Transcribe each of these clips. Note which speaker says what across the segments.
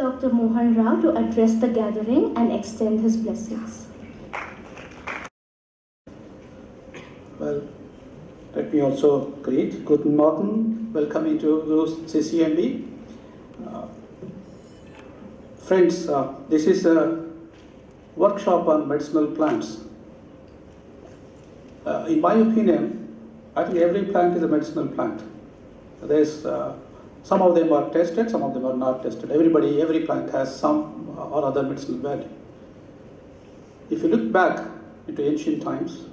Speaker 1: Dr. Mohan Rao to address the gathering and extend his blessings.
Speaker 2: Well, let me also greet. Guten Morgen. Welcome into CCMB. Friends, this is a workshop on medicinal plants. In my opinion, I think every plant is a medicinal plant. There's some of them are tested, some of them are not tested. Every plant has some or other medicinal value. If you look back into ancient times,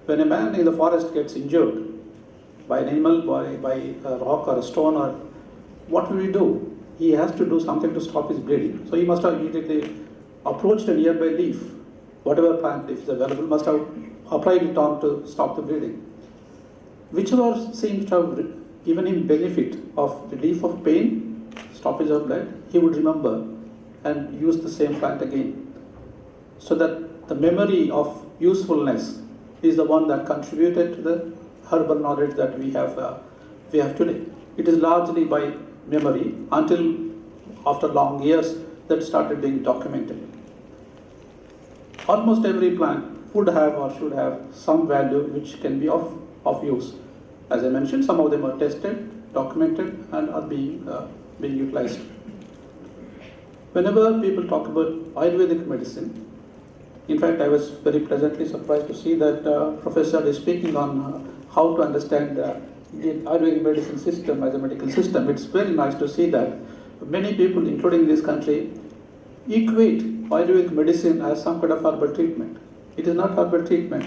Speaker 2: when a man in the forest gets injured by an animal, by a rock or a stone, or what will he do? He has to do something to stop his bleeding. So he must have immediately approached a nearby leaf, whatever plant leaf is available, must have applied it on to stop the bleeding. Whichever seems to have given him benefit of relief of pain, stoppage of blood, he would remember and use the same plant again. So that the memory of usefulness is the one that contributed to the herbal knowledge that we have today. It is largely by memory until after long years that started being documented. Almost every plant would have or should have some value which can be of use. As I mentioned, some of them are tested, documented, and are being utilized. Whenever people talk about Ayurvedic medicine, in fact, I was very pleasantly surprised to see that Professor is speaking on how to understand the Ayurvedic medicine system as a medical system. It's very nice to see that many people, including this country, equate Ayurvedic medicine as some kind of herbal treatment. It is not herbal treatment.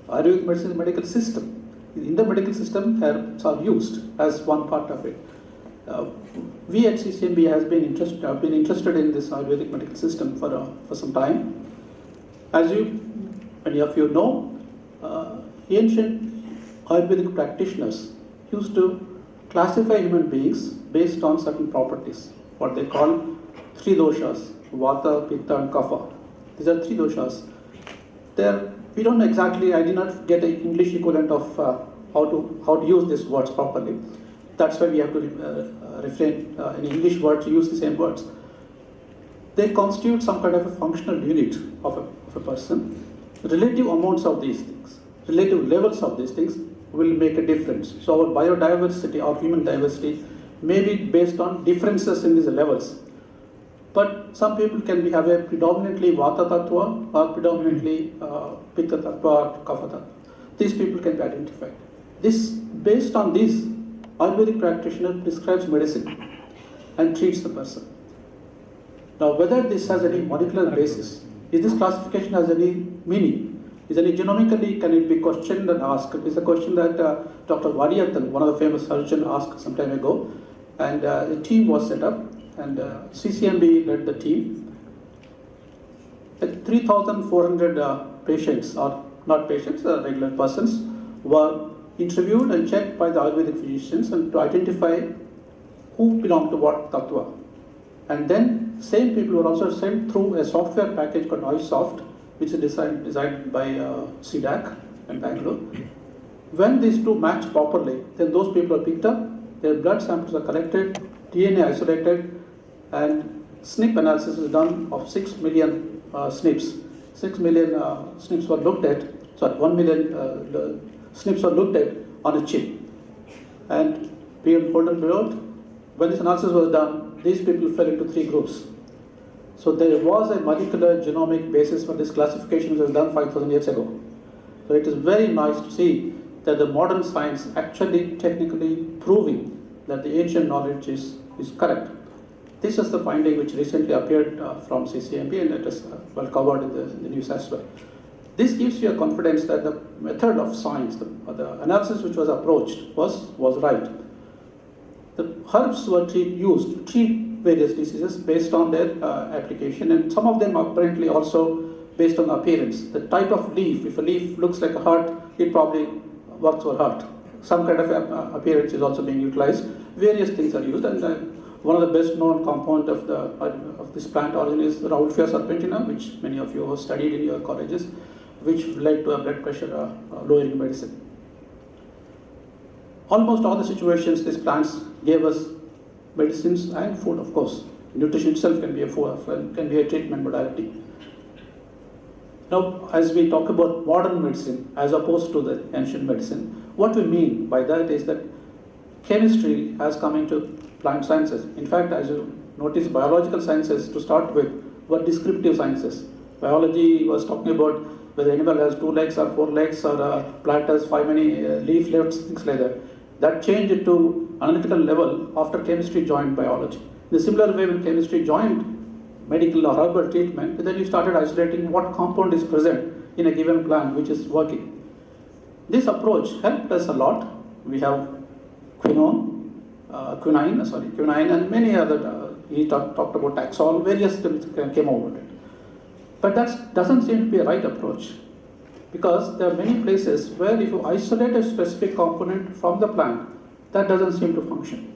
Speaker 2: Ayurvedic medicine is a medical system. In the medical system, herbs are used as one part of it. We at CCMB have been interested in this Ayurvedic medical system for some time. As many of you know, ancient Ayurvedic practitioners used to classify human beings based on certain properties, what they call three doshas, Vata, Pitta and Kapha. These are three doshas. We don't know exactly, I did not get an English equivalent of how to use these words properly. That's why we have to refrain in English words to use the same words. They constitute some kind of a functional unit of a person. Relative amounts of these things, relative levels of these things will make a difference. So our biodiversity or human diversity may be based on differences in these levels. But some people can have a predominantly Vata Tattva or predominantly Pitta Tattva or Kapha Tattva. These people can be identified. Based on this, Ayurvedic practitioner prescribes medicine and treats the person. Now, whether this has any molecular basis, is this classification has any meaning? Is any genomically, can it be questioned and asked? It's a question that Dr. Vadiyathan, one of the famous surgeons, asked some time ago, and a team was set up, and CCMB led the team. 3,400 patients, or not patients, regular persons, were interviewed and checked by the Ayurvedic physicians and to identify who belonged to what tattva. And then same people were also sent through a software package called iSoft, which is designed by CDAC in Bangalore. When these two match properly, then those people are picked up, their blood samples are collected, DNA isolated, and SNP analysis is done of 6 million SNPs. 6 million SNPs were looked at, 1 million SNPs were looked at on a chip. And below, when this analysis was done, these people fell into three groups. So there was a molecular genomic basis for this classification which was done 5,000 years ago. So it is very nice to see that the modern science actually technically proving that the ancient knowledge is correct. This is the finding which recently appeared from CCMB, and it is well covered in the news as well. This gives you a confidence that the method of science, the analysis which was approached was right. The herbs were used to treat various diseases based on their application, and some of them apparently also based on appearance. The type of leaf, if a leaf looks like a heart, it probably works for heart. Some kind of appearance is also being utilized. Various things are used, and one of the best known compound of this plant origin is Rauwolfia serpentina, which many of you have studied in your colleges, which led to a blood pressure lowering medicine. Almost all the situations these plants gave us medicines and food, of course. Nutrition itself can be a treatment modality. Now, as we talk about modern medicine as opposed to the ancient medicine, what we mean by that is that chemistry has come into plant sciences. In fact, as you notice, biological sciences to start with were descriptive sciences. Biology was talking about whether animal has 2 legs or 4 legs, or a plant has 5 many leaflets, things like that. That changed to analytical level after chemistry joined biology. In a similar way, when chemistry joined medical or herbal treatment, then you started isolating what compound is present in a given plant which is working. This approach helped us a lot. We have quinine, and many other, he talked about Taxol, various things came over it. But that doesn't seem to be a right approach, because there are many places where if you isolate a specific component from the plant, that doesn't seem to function.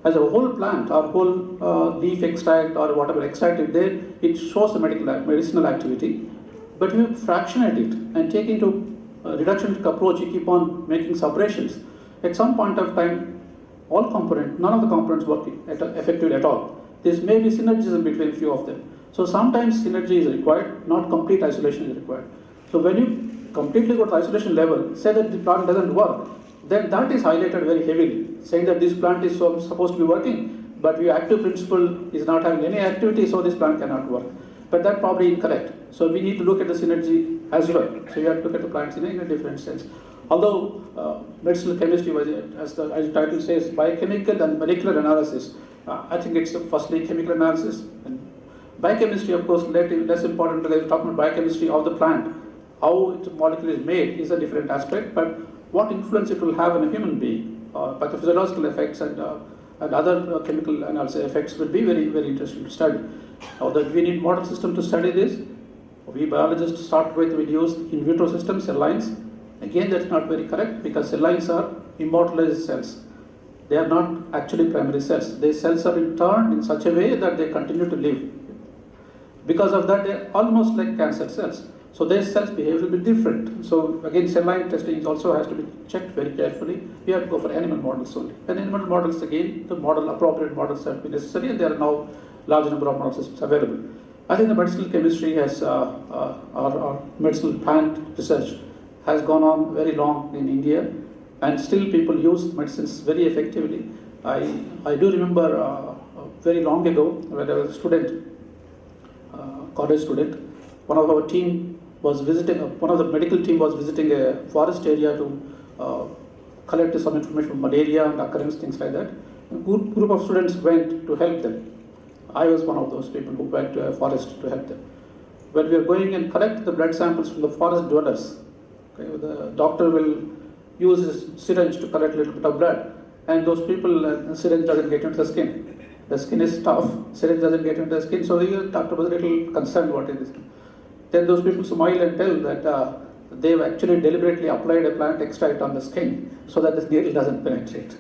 Speaker 2: As a whole plant or whole leaf extract or whatever extract is there, it shows the medicinal activity. But if you fractionate it and take into a reductionistic approach, you keep on making separations. At some point of time, none of the components work effectively at all. There may be synergism between few of them. So sometimes synergy is required, not complete isolation is required. So when you completely go to isolation level, say that the plant doesn't work, then that is highlighted very heavily, saying that this plant is supposed to be working, but your active principle is not having any activity, so this plant cannot work. But that's probably incorrect. So we need to look at the synergy as well. So you have to look at the plants in a different sense. Although medicinal chemistry was, as the title says, biochemical and molecular analysis, I think it's firstly chemical analysis. And biochemistry, of course, less important, because we're talking about biochemistry of the plant. How its molecule is made is a different aspect, but what influence it will have on a human being, pathophysiological effects and other chemical analysis effects will be very, very interesting to study. Now that we need modern system to study this, we biologists start with, we use in vitro systems, cell lines. Again, that's not very correct, because cell lines are immortalized cells. They are not actually primary cells. These cells are turned in such a way that they continue to live. Because of that, they're almost like cancer cells. So their cells behave a little bit different. So again, cell line testing also has to be checked very carefully. We have to go for animal models only. And animal models, again, the appropriate models have been necessary, and there are now large number of model systems available. I think the medicinal chemistry has, or medicinal plant research has gone on very long in India, and still people use medicines very effectively. I do remember very long ago when I was a student, college student, one of our team was visiting, one of the medical team was visiting a forest area to collect some information on malaria and occurrence, things like that. A good group of students went to help them. I was one of those people who went to a forest to help them. When we were going and collect the blood samples from the forest dwellers, okay, the doctor will use his syringe to collect a little bit of blood, and those people, the syringe doesn't get into the skin. The skin is tough, syringe doesn't get into the skin, so the doctor was a little concerned what is this. Then those people smile and tell that they've actually deliberately applied a plant extract on the skin so that the needle doesn't penetrate.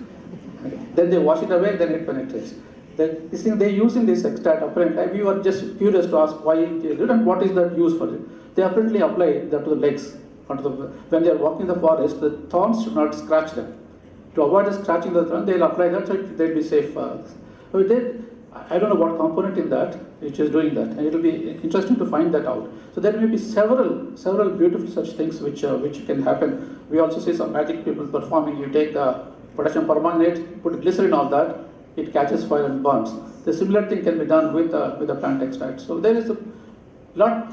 Speaker 2: Okay. Then they wash it away, then it penetrates. This thing they're using this extract apparently. We were just curious to ask why they did and what is that used for. They apparently apply that to the legs. When they are walking in the forest, the thorns should not scratch them. To avoid the scratching the thorn, they'll apply that so they'll be safe. I don't know what component in that which is doing that, and it will be interesting to find that out. So there may be several beautiful such things which can happen. We also see some magic people performing. You take potassium permanganate, put glycerin on that, it catches fire and burns. The similar thing can be done with the plant extract. So there is a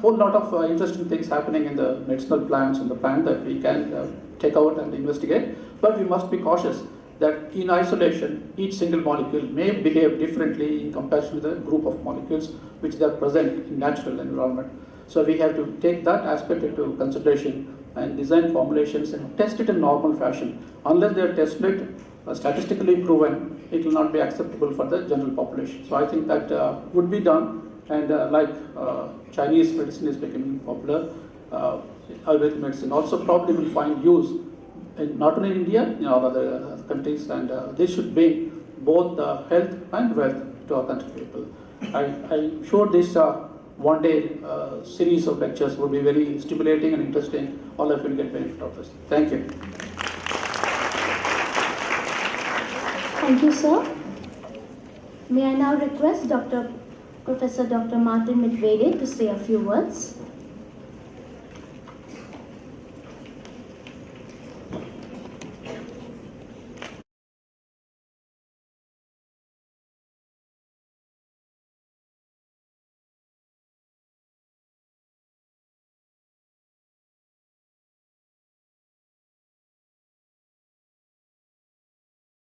Speaker 2: whole lot of interesting things happening in the medicinal plants and the plant that we can take out and investigate. But we must be cautious that in isolation, each single molecule may behave differently in comparison with a group of molecules which are present in natural environment. So we have to take that aspect into consideration and design formulations and test it in normal fashion. Unless they are tested, statistically proven, it will not be acceptable for the general population. So I think that would be done, and like Chinese medicine is becoming popular, Ayurvedic medicine also probably will find use not only in India, in all other countries, and this should bring both health and wealth to our country people. I'm sure this one-day series of lectures will be very stimulating and interesting. All of you will get benefit of this. Thank you.
Speaker 1: Thank you, sir. May I now request Professor Dr. Martin Medvedev to say a few words.